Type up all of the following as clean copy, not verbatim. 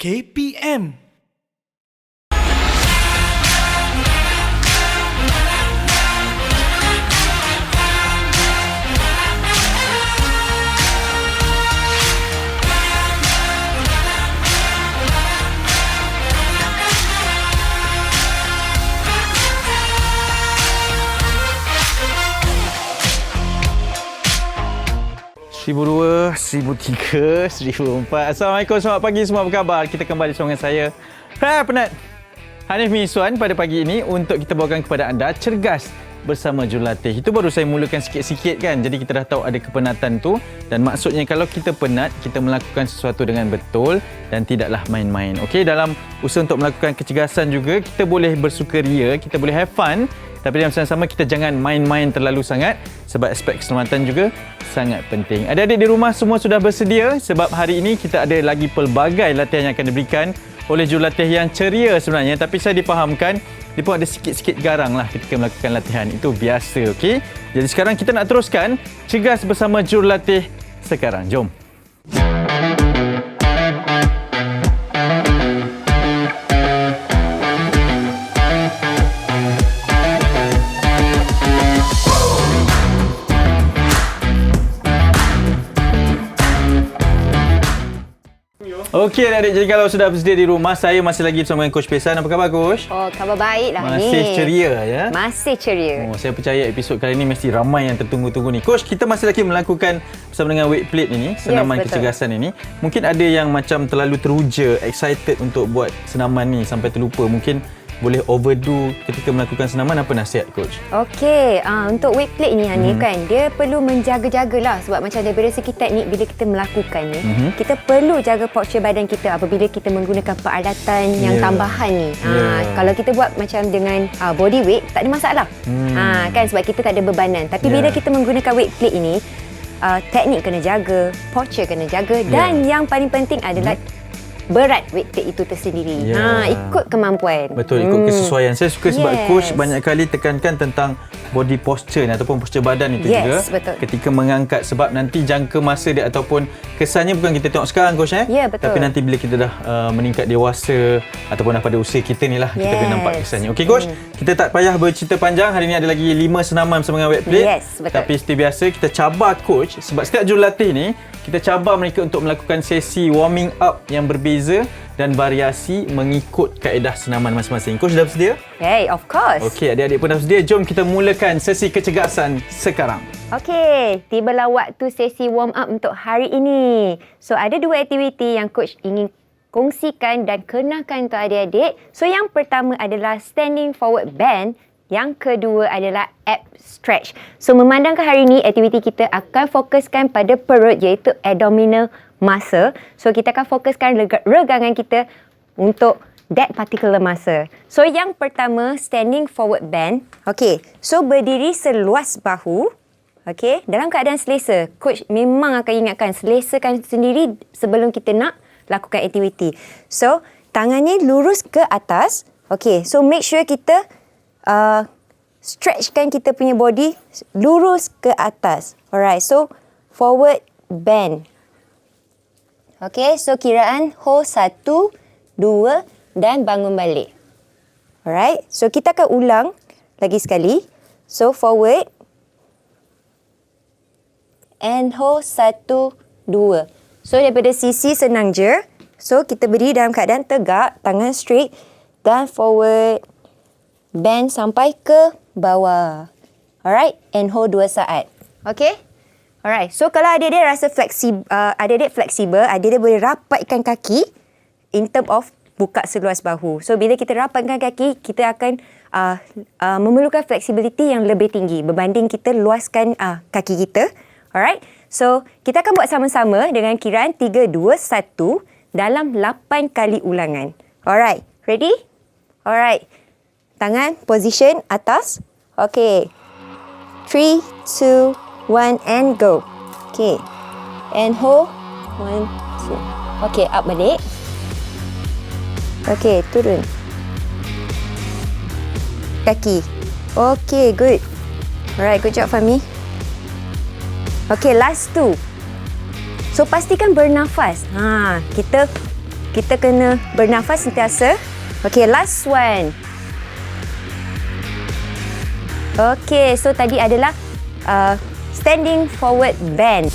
KPM. Ribu 2, 1003, 1004. Assalamualaikum, selamat pagi semua, apa khabar? Kita kembali bersama dengan saya, penat Hanif Miswan pada pagi ini untuk kita bawakan kepada anda Cergas bersama Jurulatih. Itu baru saya mulakan sikit-sikit kan. Jadi kita dah tahu ada kepenatan tu, dan maksudnya kalau kita penat, kita melakukan sesuatu dengan betul dan tidaklah main-main. Okey, dalam usaha untuk melakukan kecergasan juga, kita boleh bersukaria, kita boleh have fun, tapi dalam masa yang sama kita jangan main-main terlalu sangat sebab aspek keselamatan juga sangat penting. Adik-adik di rumah semua sudah bersedia sebab hari ini kita ada lagi pelbagai latihan yang akan diberikan oleh jurulatih yang ceria sebenarnya, tapi saya difahamkan dia pun ada sikit-sikit garang lah ketika melakukan latihan. Itu biasa, okey? Jadi sekarang kita nak teruskan Cergas bersama jurulatih sekarang. Jom. Okey adik-adik, jadi kalau sudah bersedia di rumah, saya masih lagi bersama dengan Coach Pesan. Apa khabar Coach? Oh, khabar baik lah ni. Masih ceria ya? Masih ceria. Oh, saya percaya episod kali ini mesti ramai yang tertunggu-tunggu ni. Coach, kita masih lagi melakukan bersama dengan weight plate ini, senaman kecergasan ini. Mungkin ada yang macam terlalu teruja, excited untuk buat senaman ni sampai terlupa. Mungkin boleh overdo ketika melakukan senaman. Apa nasihat Coach? Okey, untuk weight plate ni Hanif kan, dia perlu menjaga-jagalah sebab macam daripada segi teknik bila kita melakukannya, kita perlu jaga posture badan kita apabila kita menggunakan peralatan yang tambahan ni. Kalau kita buat macam dengan body weight, tak ada masalah. Kan, sebab kita tak ada bebanan. Tapi bila kita menggunakan weight plate ini, teknik kena jaga, posture kena jaga, dan yang paling penting adalah berat weight plate itu tersendiri. Ikut kemampuan. Betul, ikut kesesuaian. Saya suka sebab coach banyak kali tekankan tentang body posture ni, ataupun posture badan itu juga. Betul. Ketika mengangkat, sebab nanti jangka masa dia ataupun kesannya bukan kita tengok sekarang coach betul. tapi nanti bila kita dah meningkat dewasa ataupun dah pada usia kita ni lah, kita boleh nampak kesannya. Okey coach, kita tak payah bercerita panjang. Hari ni ada lagi 5 senaman bersama dengan weight plate. Betul. Tapi seperti biasa kita cabar coach, sebab setiap jurulatih ni kita cabar mereka untuk melakukan sesi warming up yang berbeza dan variasi mengikut kaedah senaman masing-masing. Coach dah bersedia? Hey, of course. Okey, adik-adik pun dah bersedia. Jom kita mulakan sesi kecergasan sekarang. Okey, tibalah waktu sesi warm up untuk hari ini. So, ada 2 aktiviti yang coach ingin kongsikan dan kenalkan untuk adik-adik. So, yang pertama adalah standing forward bend. Yang kedua adalah ab stretch. So, memandangkan hari ini aktiviti kita akan fokuskan pada perut, iaitu abdominal muscle. So, kita akan fokuskan regangan kita untuk that particular muscle. So, yang pertama, standing forward bend. Okey, so berdiri seluas bahu. Okey, dalam keadaan selesa. Coach memang akan ingatkan, selesakan sendiri sebelum kita nak lakukan aktiviti. So, tangannya lurus ke atas. Okey, so make sure kita stretchkan kita punya body lurus ke atas. Alright, so forward bend. Okay, so kiraan hold 1, 2 dan bangun balik. Alright, so kita akan ulang lagi sekali. So forward and hold 1, 2. So daripada sisi senang je. So kita berdiri dalam keadaan tegak, tangan straight dan forward bend sampai ke bawah. Alright, and hold 2 saat. Okay? Alright, so kalau adik-adik rasa fleksibel, adik-adik boleh rapatkan kaki in term of buka seluas bahu. So, bila kita rapatkan kaki, kita akan memerlukan flexibility yang lebih tinggi berbanding kita luaskan kaki kita. Alright, so kita akan buat sama-sama dengan kiraan 3, 2, 1 dalam 8 kali ulangan. Alright, ready? Alright. Tangan position atas. Okay. 3, 2, 1 and go. Okay. And hold. 1, 2. Okay, up balik. Okay, turun. Kaki. Okay, good. Alright, good job Fahmi. Okay, last 2. So, pastikan bernafas. Kita kita kena bernafas sentiasa. Okay, last one. Okay, so tadi adalah standing forward bend.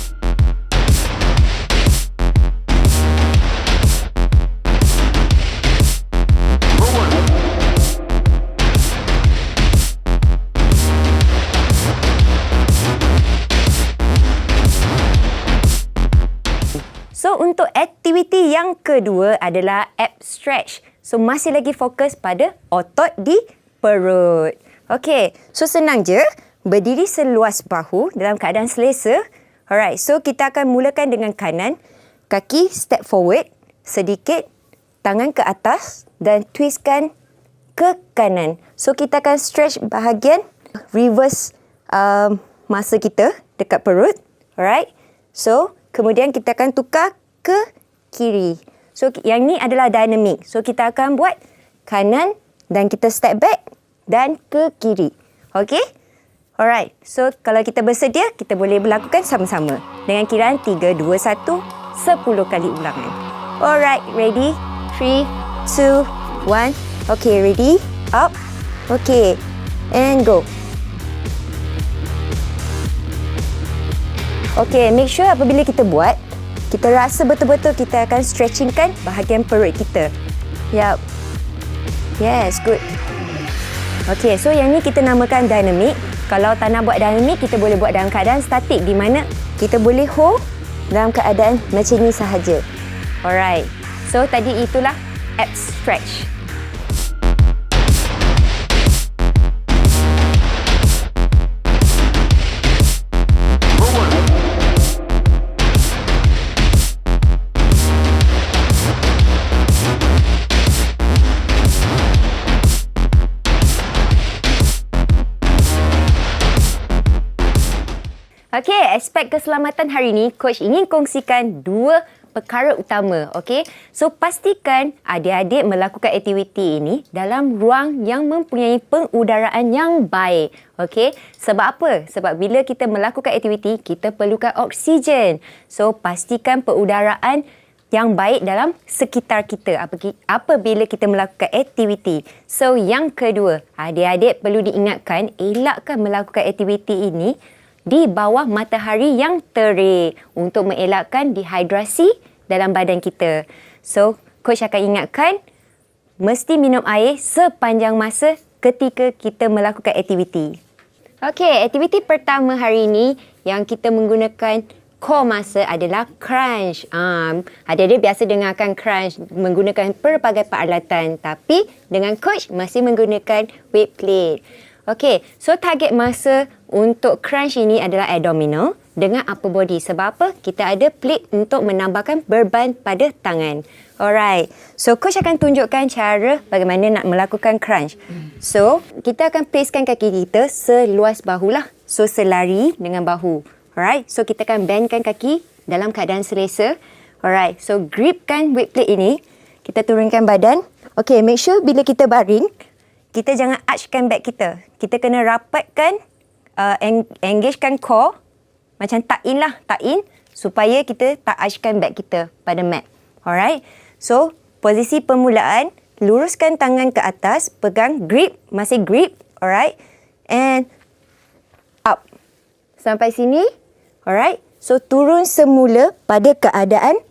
So, untuk aktiviti yang kedua adalah ab stretch. So, masih lagi fokus pada otot di perut. Okey, so senang je. Berdiri seluas bahu dalam keadaan selesa. Alright, so kita akan mulakan dengan kanan. Kaki step forward sedikit. Tangan ke atas dan twistkan ke kanan. So, kita akan stretch bahagian reverse masa kita dekat perut. Alright, so kemudian kita akan tukar ke kiri. So, yang ni adalah dynamic. So, kita akan buat kanan dan kita step back dan ke kiri. Okey? Alright. So, kalau kita bersedia, kita boleh melakukan sama-sama. Dengan kiraan 3, 2, 1, 10 kali ulangan. Alright. Ready? 3, 2, 1. Okay, ready? Up. Okay. And go. Okay, make sure apabila kita buat, kita rasa betul-betul kita akan stretchingkan bahagian perut kita. Yup. Yes, good. Okay, so yang ni kita namakan dynamic. Kalau tak nak buat dynamic, kita boleh buat dalam keadaan statik di mana kita boleh hold dalam keadaan macam ni sahaja. Alright. So, tadi itulah ab stretch. Okey, aspek keselamatan hari ini, Coach ingin kongsikan dua perkara utama. Okey, so pastikan adik-adik melakukan aktiviti ini dalam ruang yang mempunyai pengudaraan yang baik. Okey, sebab apa? Sebab bila kita melakukan aktiviti, kita perlukan oksigen. So, pastikan pengudaraan yang baik dalam sekitar kita apabila kita melakukan aktiviti. So, yang kedua, adik-adik perlu diingatkan, elakkan melakukan aktiviti ini di bawah matahari yang terik untuk mengelakkan dehidrasi dalam badan kita. So, Coach akan ingatkan, mesti minum air sepanjang masa ketika kita melakukan aktiviti. Okey, aktiviti pertama hari ini yang kita menggunakan core masa adalah crunch. Adik-adik biasa dengarkan crunch menggunakan pelbagai peralatan, tapi dengan Coach masih menggunakan weight plate. Okey, so target masa untuk crunch ini adalah abdominal dengan upper body. Sebab apa? Kita ada plate untuk menambahkan beban pada tangan. Alright. So, Coach akan tunjukkan cara bagaimana nak melakukan crunch. So, kita akan placekan kaki kita seluas bahu lah. So, selari dengan bahu. Alright. So, kita akan bendkan kaki dalam keadaan selesa. Alright. So, gripkan weight plate ini. Kita turunkan badan. Okay, make sure bila kita baring, kita jangan archkan back kita. Kita kena rapatkan, engagekan core. Macam tuck in lah, tuck in. Supaya kita tak archkan back kita pada mat. Alright. So, posisi permulaan, luruskan tangan ke atas. Pegang, grip, masih grip. Alright. And up. Sampai sini. Alright. So, turun semula pada keadaan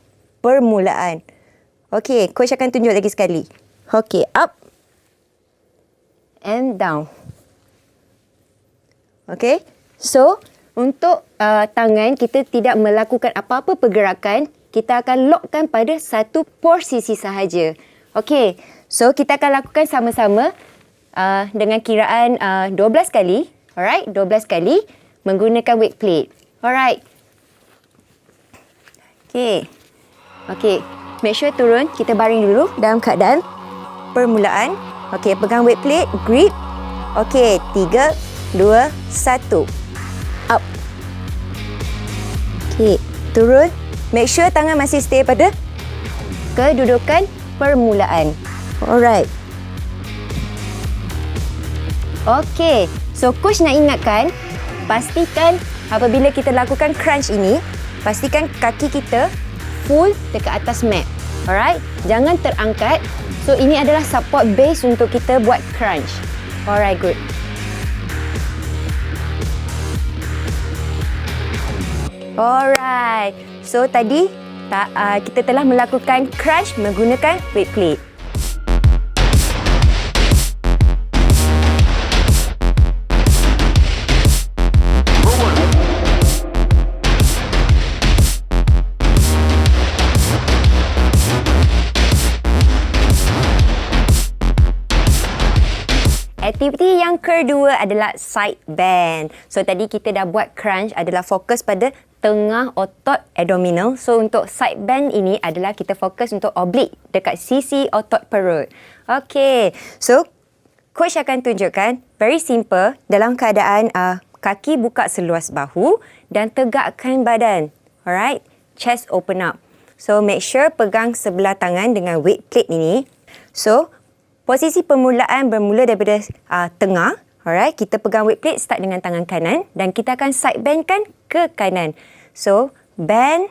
permulaan. Okay, Coach akan tunjuk lagi sekali. Okay, up. And down. Okay. So, untuk tangan, kita tidak melakukan apa-apa pergerakan. Kita akan lockkan pada satu posisi sahaja. Okay. So, kita akan lakukan sama-sama dengan kiraan 12 kali. Alright. 12 kali menggunakan weight plate. Alright. Okay. Okay. Make sure turun. Kita baring dulu dalam keadaan permulaan. Okey, pegang weight plate, grip. Okey, 3, 2, 1. Up. Okey, turun. Make sure tangan masih stay pada kedudukan permulaan. Alright. Okey, so Coach nak ingatkan, pastikan apabila kita lakukan crunch ini, pastikan kaki kita full dekat atas mat. Alright, jangan terangkat. So ini adalah support base untuk kita buat crunch. Alright, good. Alright. So tadi kita telah melakukan crunch menggunakan weight plate. Aktiviti yang kedua adalah side bend. So tadi kita dah buat crunch adalah fokus pada tengah otot abdominal. So untuk side bend ini adalah kita fokus untuk oblique dekat sisi otot perut. Okay. So coach akan tunjukkan very simple dalam keadaan kaki buka seluas bahu dan tegakkan badan. Alright. Chest open up. So make sure pegang sebelah tangan dengan weight plate ini. So posisi permulaan bermula daripada tengah. Alright, kita pegang weight plate start dengan tangan kanan dan kita akan side bendkan ke kanan. So, bend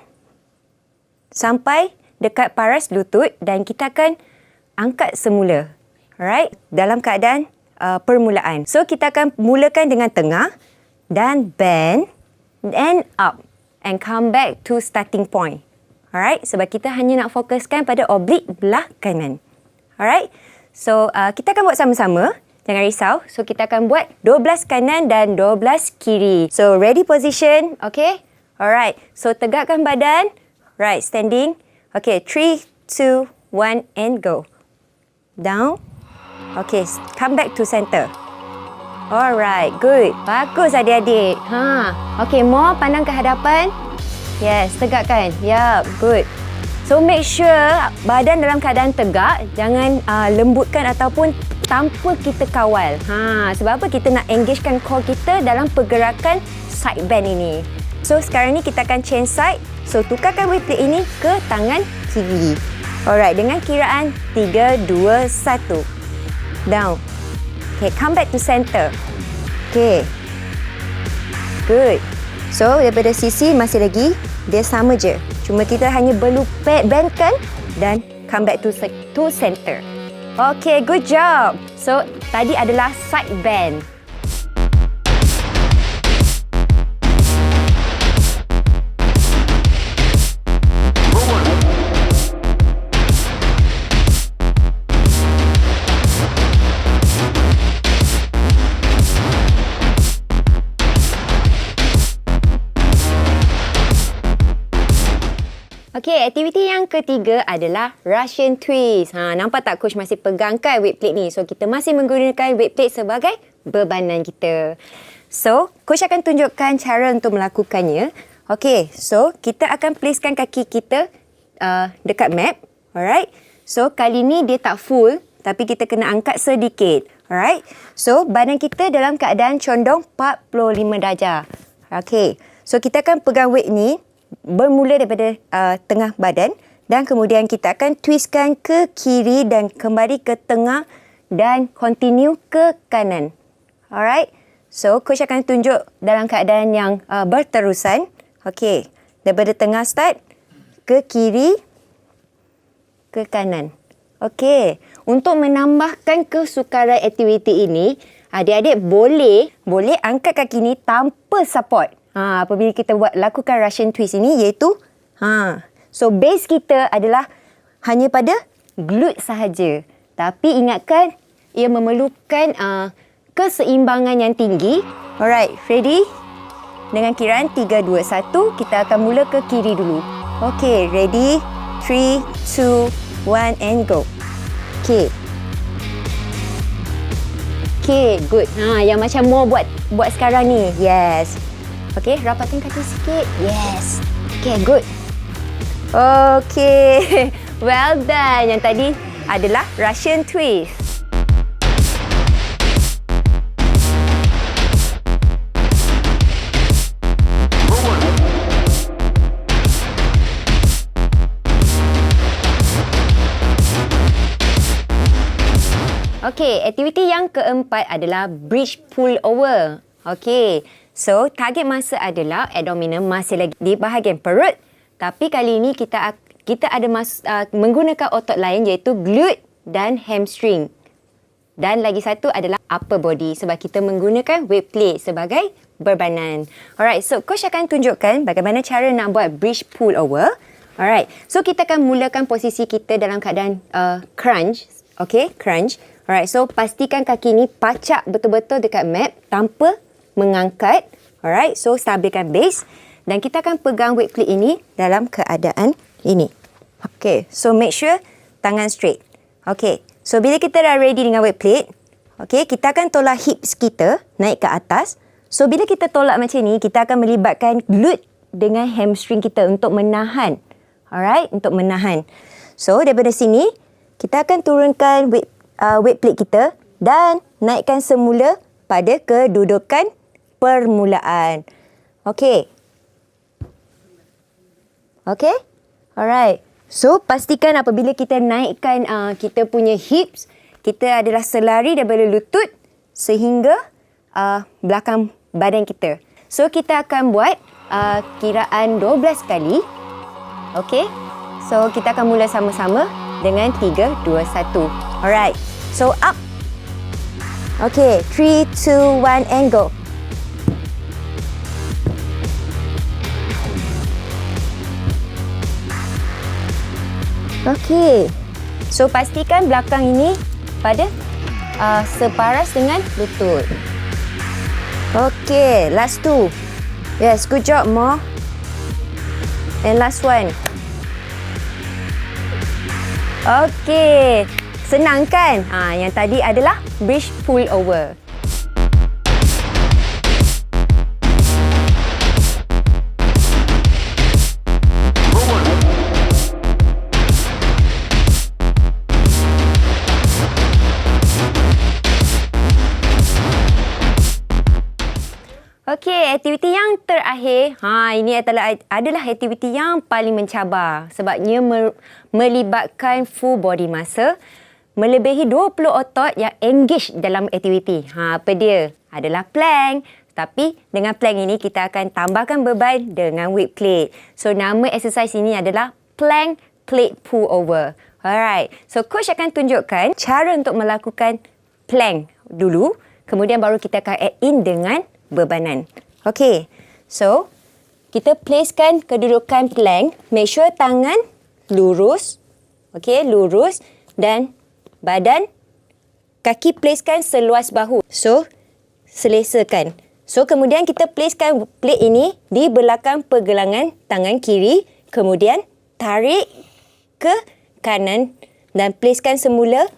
sampai dekat paras lutut dan kita akan angkat semula. Alright, dalam keadaan permulaan. So, kita akan mulakan dengan tengah dan bend and up and come back to starting point. Alright, sebab kita hanya nak fokuskan pada oblique belah kanan. Alright. So, kita akan buat sama-sama. Jangan risau. So, kita akan buat 12 kanan dan 12 kiri. So, ready position. Okay. Alright. So, tegakkan badan. Right. Standing. Okay. 3, 2, 1 and go. Down. Okay. Come back to center. Alright. Good. Bagus adik-adik. Okay. More pandang ke hadapan. Yes. Tegakkan. Yup. Good. So make sure badan dalam keadaan tegak, jangan lembutkan ataupun tanpa kita kawal. Sebab apa? Kita nak engagekan core kita dalam pergerakan side bend ini. So sekarang ni kita akan change side. So tukarkan weight plate ini ke tangan kiri. Alright, dengan kiraan 3, 2, 1. Down. Okay, come back to center. Okay. Good. So daripada sisi masih lagi dia sama je. Cuma kita hanya perlu bendkan dan come back to center. Okay, good job. So, tadi adalah side bend. Okey, aktiviti yang ketiga adalah Russian twist. Nampak tak coach masih pegangkan weight plate ni. So, kita masih menggunakan weight plate sebagai bebanan kita. So, coach akan tunjukkan cara untuk melakukannya. Okey, so kita akan placekan kaki kita dekat mat. Alright. So, kali ni dia tak full tapi kita kena angkat sedikit. Alright. So, badan kita dalam keadaan condong 45 darjah. Okey. So, kita akan pegang weight ni bermula daripada tengah badan dan kemudian kita akan twistkan ke kiri dan kembali ke tengah dan continue ke kanan. Alright. So, coach akan tunjuk dalam keadaan yang berterusan. Okey. Daripada tengah start ke kiri ke kanan. Okey. Untuk menambahkan kesukaran aktiviti ini, adik-adik boleh angkat kaki ni tanpa support. Apabila kita lakukan Russian twist ini iaitu so base kita adalah hanya pada glute sahaja. Tapi ingatkan ia memerlukan keseimbangan yang tinggi. Alright, ready? Dengan kiraan 3, 2, 1 kita akan mula ke kiri dulu. Okay, ready? 3, 2, 1 and go. Okay. Okay, good. Yang macam mau buat sekarang ni. Yes. Okay, rapatkan kaki sikit. Yes. Okay, good. Okay. Well done. Yang tadi adalah Russian twist. Okay, aktiviti yang keempat adalah bridge pull over. Okay. So, target masa adalah abdominal masih lagi di bahagian perut. Tapi kali ini kita kita ada menggunakan otot lain iaitu glute dan hamstring. Dan lagi satu adalah upper body sebab kita menggunakan weight plate sebagai berbanan. Alright, so coach akan tunjukkan bagaimana cara nak buat bridge pull over. Alright, so kita akan mulakan posisi kita dalam keadaan crunch. Okay, crunch. Alright, so pastikan kaki ni pacak betul-betul dekat mat tanpa mengangkat. Alright, so stabilkan base. Dan kita akan pegang weight plate ini dalam keadaan ini. Okay, so make sure tangan straight. Okay, so bila kita dah ready dengan weight plate, okay, kita akan tolak hips kita naik ke atas. So, bila kita tolak macam ni, kita akan melibatkan glute dengan hamstring kita untuk menahan. Alright, untuk menahan. So, daripada sini, kita akan turunkan weight plate kita dan naikkan semula pada kedudukan permulaan. Okay. Okay? Alright. So, pastikan apabila kita naikkan kita punya hips, kita adalah selari daripada lutut sehingga belakang badan kita. So, kita akan buat kiraan 12 kali. Okay? So, kita akan mula sama-sama dengan 3, 2, 1. Alright. So, up. Okay. 3, 2, 1 and go. Okay. So, pastikan belakang ini pada separas dengan lutut. Okay, last 2. Yes, good job, Mo. And last one. Okay, senang kan? Yang tadi adalah bridge pull over. Okey, aktiviti yang terakhir, ini adalah aktiviti yang paling mencabar sebabnya melibatkan full body muscle, melebihi 20 otot yang engage dalam aktiviti. Apa dia? Adalah plank. Tapi dengan plank ini kita akan tambahkan beban dengan weight plate. So nama exercise ini adalah plank plate pull over. Alright. So coach akan tunjukkan cara untuk melakukan plank dulu, kemudian baru kita akan add in dengan bebanan. Okey. So, kita placekan kedudukan plank. Make sure tangan lurus. Okey, lurus. Dan badan, kaki placekan seluas bahu. So, selesakan. So, kemudian kita placekan plate ini di belakang pergelangan tangan kiri. Kemudian, tarik ke kanan dan placekan semula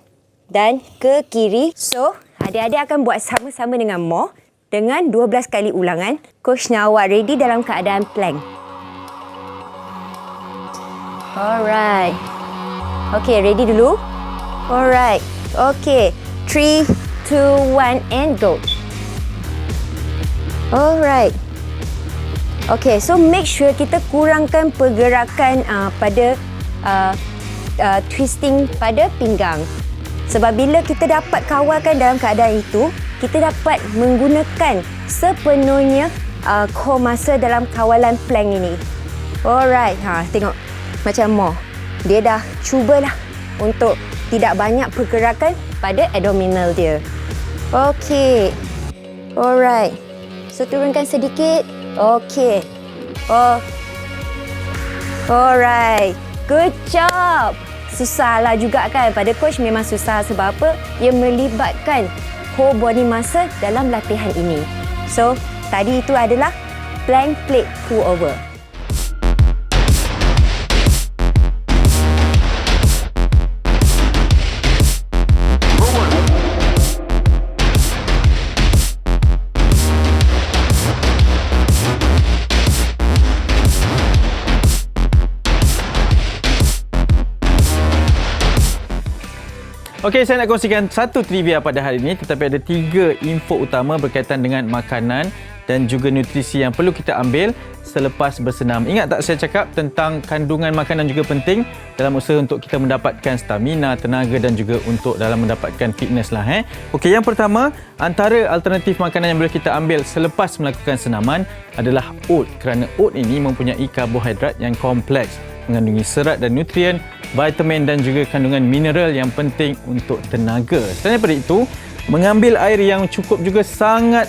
dan ke kiri. So, adik-adik akan buat sama-sama dengan Mo. Dengan 12 kali ulangan, coach nak awak ready dalam keadaan plank. Alright. Okay, ready dulu. Alright. Okay. 3, 2, 1 and go. Alright. Okay, so make sure kita kurangkan pergerakan pada twisting pada pinggang. Sebab bila kita dapat kawalkan dalam keadaan itu, kita dapat menggunakan sepenuhnya core muscle dalam kawalan plank ini. Alright, tengok macam Mo. Dia dah cubalah untuk tidak banyak pergerakan pada abdominal dia. Okey. Alright. So turunkan sedikit. Okey. Alright. Good job. Susahlah juga kan, pada coach memang susah sebab apa? Ia melibatkan whole body muscle dalam latihan ini. So, tadi itu adalah plank plate pull over. Okey, saya nak kongsikan satu trivia pada hari ini, tetapi ada 3 info utama berkaitan dengan makanan dan juga nutrisi yang perlu kita ambil selepas bersenam. Ingat tak saya cakap tentang kandungan makanan juga penting dalam usaha untuk kita mendapatkan stamina, tenaga dan juga untuk dalam mendapatkan fitness lah. Okey, yang pertama, antara alternatif makanan yang boleh kita ambil selepas melakukan senaman adalah oat, kerana oat ini mempunyai karbohidrat yang kompleks. mengandungi serat dan nutrien, vitamin dan juga kandungan mineral yang penting untuk tenaga. Selain daripada itu, mengambil air yang cukup juga sangat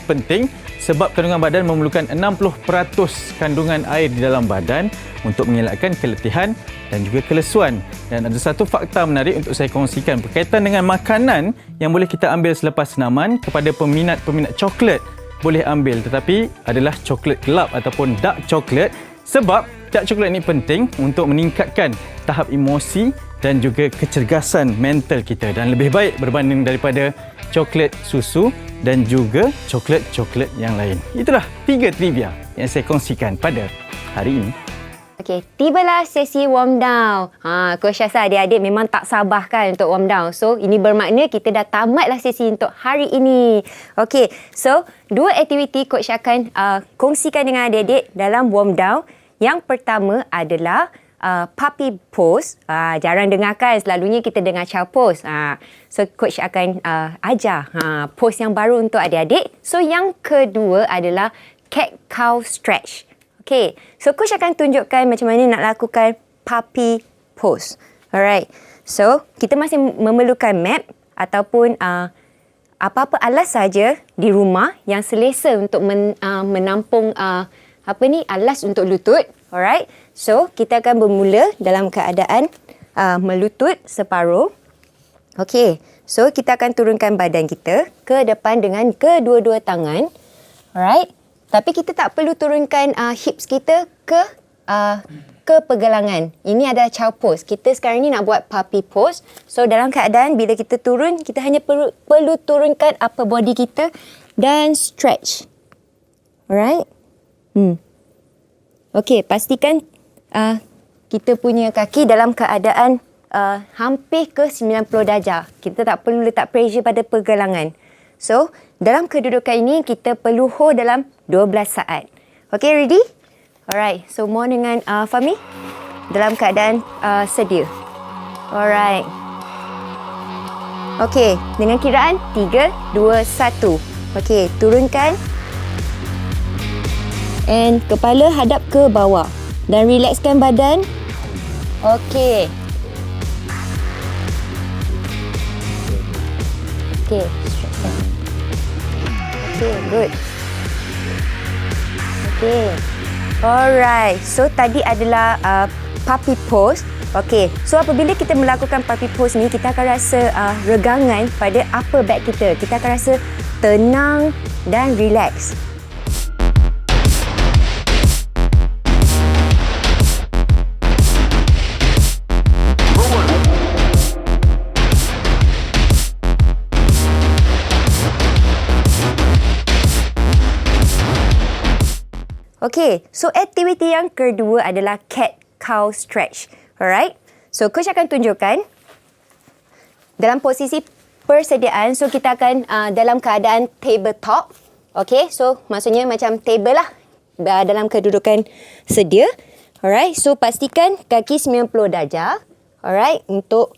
penting sebab kandungan badan memerlukan 60% kandungan air di dalam badan untuk mengelakkan keletihan dan juga kelesuan. Dan ada satu fakta menarik untuk saya kongsikan berkaitan dengan makanan yang boleh kita ambil selepas senaman. Kepada peminat coklat boleh ambil, tetapi adalah coklat gelap ataupun dark chocolate, sebab dark chocolate ini penting untuk meningkatkan tahap emosi dan juga kecergasan mental kita, dan lebih baik berbanding daripada coklat susu dan juga coklat-coklat yang lain. Itulah 3 trivia yang saya kongsikan pada hari ini. Okey, tibalah sesi warm down. Coach rasa adik-adik memang tak sabar kan untuk warm down. So, ini bermakna kita dah tamatlah sesi untuk hari ini. Okey, so 2 aktiviti Coach akan kongsikan dengan adik-adik dalam warm down. Yang pertama adalah puppy pose. Jarang dengar kan, selalunya kita dengar child pose. So, Coach akan ajar pose yang baru untuk adik-adik. So, yang kedua adalah cat cow stretch. Okay, so Coach akan tunjukkan macam mana nak lakukan puppy pose. Alright, so kita masih memerlukan mat ataupun apa-apa alas saja di rumah yang selesa untuk menampung alas untuk lutut. Alright, so kita akan bermula dalam keadaan melutut separuh. Okay, so kita akan turunkan badan kita ke depan dengan kedua-dua tangan. Alright. Tapi kita tak perlu turunkan hips kita ke pergelangan. Ini adalah child pose. Kita sekarang ni nak buat puppy pose. So dalam keadaan bila kita turun, kita hanya perlu turunkan upper body kita dan stretch. Alright? Okay, pastikan kita punya kaki dalam keadaan hampir ke 90 darjah. Kita tak perlu letak pressure pada pergelangan. So, dalam kedudukan ini, kita perlu hold dalam 12 saat. Okay, ready? Alright, so mohon dengan Fahmi dalam keadaan sedia. Alright. Okay, dengan kiraan 3, 2, 1. Okay, turunkan. And kepala hadap ke bawah. Dan relaxkan badan. Okay. Okay, stretchkan. Okay, good. Okay. Alright. So, tadi adalah puppy pose. Okay. So, apabila kita melakukan puppy pose ni, kita akan rasa regangan pada upper back kita. Kita akan rasa tenang dan relax. Okay, so aktiviti yang kedua adalah cat cow stretch. Alright, so Coach akan tunjukkan dalam posisi persediaan. So kita akan dalam keadaan tabletop. Okay, so maksudnya macam table lah, dalam kedudukan sedia. Alright, so pastikan kaki 90 darjah. Alright, untuk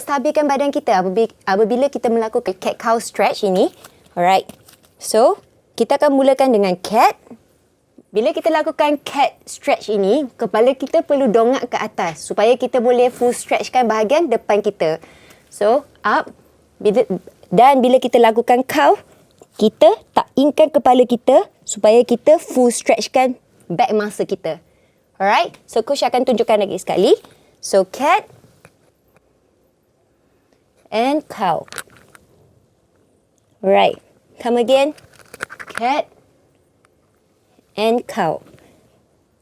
stabilkan badan kita apabila kita melakukan cat cow stretch ini. Alright, so kita akan mulakan dengan cat. Bila kita lakukan cat stretch ini, kepala kita perlu dongak ke atas supaya kita boleh full stretchkan bahagian depan kita. So, up. Bila kita lakukan cow, kita taikkan kepala kita supaya kita full stretchkan back muscle kita. Alright? So, Coach akan tunjukkan lagi sekali. So, cat and cow. Alright. Come again. Cat and cow.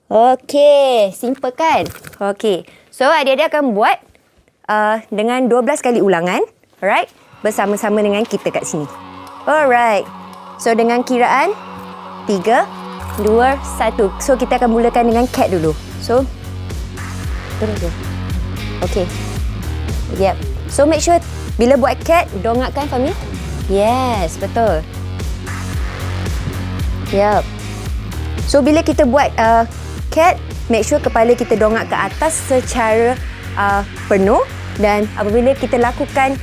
Okey, simple kan? Okey. So, adik-adik akan buat dengan 12 kali ulangan. Alright? Bersama-sama dengan kita kat sini. Alright. So, dengan kiraan 3, 2, 1. So, kita akan mulakan dengan cat dulu. So, turun je. Okey. Yep. So, make sure bila buat cat, dongakkan Fahmi. Yes, betul. Yep. So, bila kita buat cat, make sure kepala kita dongak ke atas secara penuh. Dan apabila kita lakukan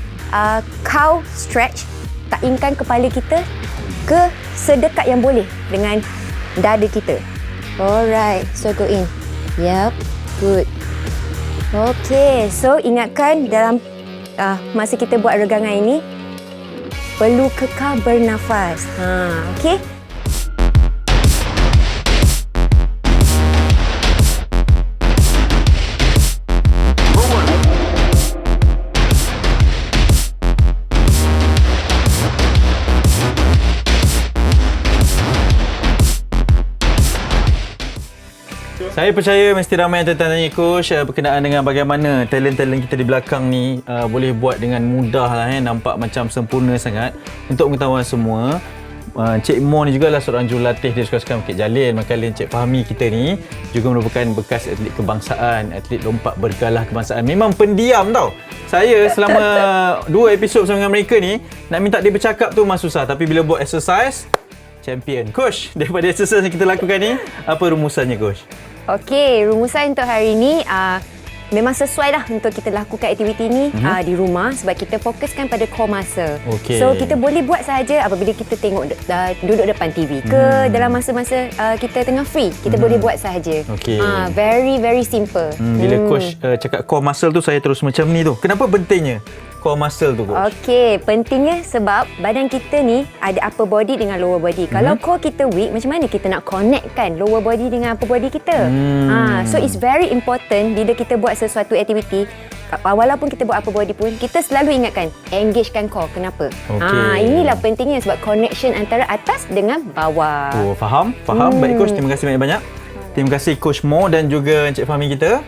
cow stretch, taikkan kepala kita ke sedekat yang boleh dengan dada kita. Alright, so go in. Yup, good. Okay, so ingatkan dalam masa kita buat regangan ini, perlu kekal bernafas. Okay? Saya percaya mesti ramai yang tertanya coach berkenaan dengan bagaimana talent-talent kita di belakang ni boleh buat dengan mudah lah nampak macam sempurna sangat. Untuk pengetahuan semua, Cik Mo ni juga lah seorang jurulatih di Sekolah Bukit Jalil. Maka Cik Fahmi kita ni juga merupakan bekas atlet kebangsaan, atlet lompat bergalah kebangsaan. Memang pendiam tau. Saya selama 2 episod bersama dengan mereka ni, nak minta dia bercakap tu memang susah. Tapi bila buat exercise, champion. Coach, daripada exercise yang kita lakukan ni, apa rumusannya coach? Okey, rumusan untuk hari ini memang sesuai lah untuk kita lakukan aktiviti ni di rumah sebab kita fokuskan pada core muscle. Okay. So, kita boleh buat sahaja apabila kita tengok duduk depan TV ke dalam masa-masa kita tengah free. Kita boleh buat sahaja. Okay. Very, very simple. Bila coach cakap core muscle tu, saya terus macam ni tu. Kenapa pentingnya core muscle tu coach? Okey, pentingnya sebab badan kita ni ada upper body dengan lower body. Kalau core kita weak, macam mana kita nak connectkan lower body dengan upper body kita? So it's very important bila kita buat sesuatu aktiviti, walaupun kita buat upper body pun, kita selalu ingatkan engagekan core. Kenapa? Inilah pentingnya sebab connection antara atas dengan bawah. Oh, faham? Baik coach, terima kasih banyak-banyak. Terima kasih Coach Mo dan juga Encik Fahmi kita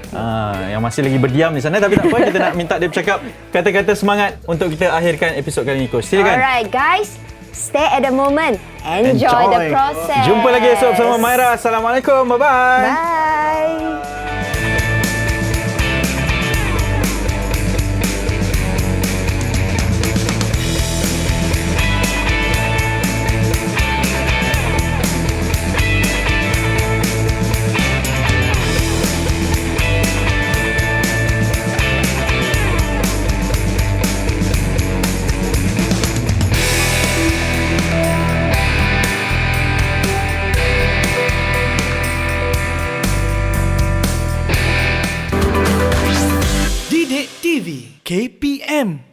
yang masih lagi berdiam di sana. Tapi tak apa, kita nak minta dia bercakap kata-kata semangat untuk kita akhirkan episod kali ini, Coach. Silakan. Alright guys, stay at the moment. Enjoy the process. Jumpa lagi esok bersama Maira. Assalamualaikum. Bye-bye. Bye. Didik TV KPM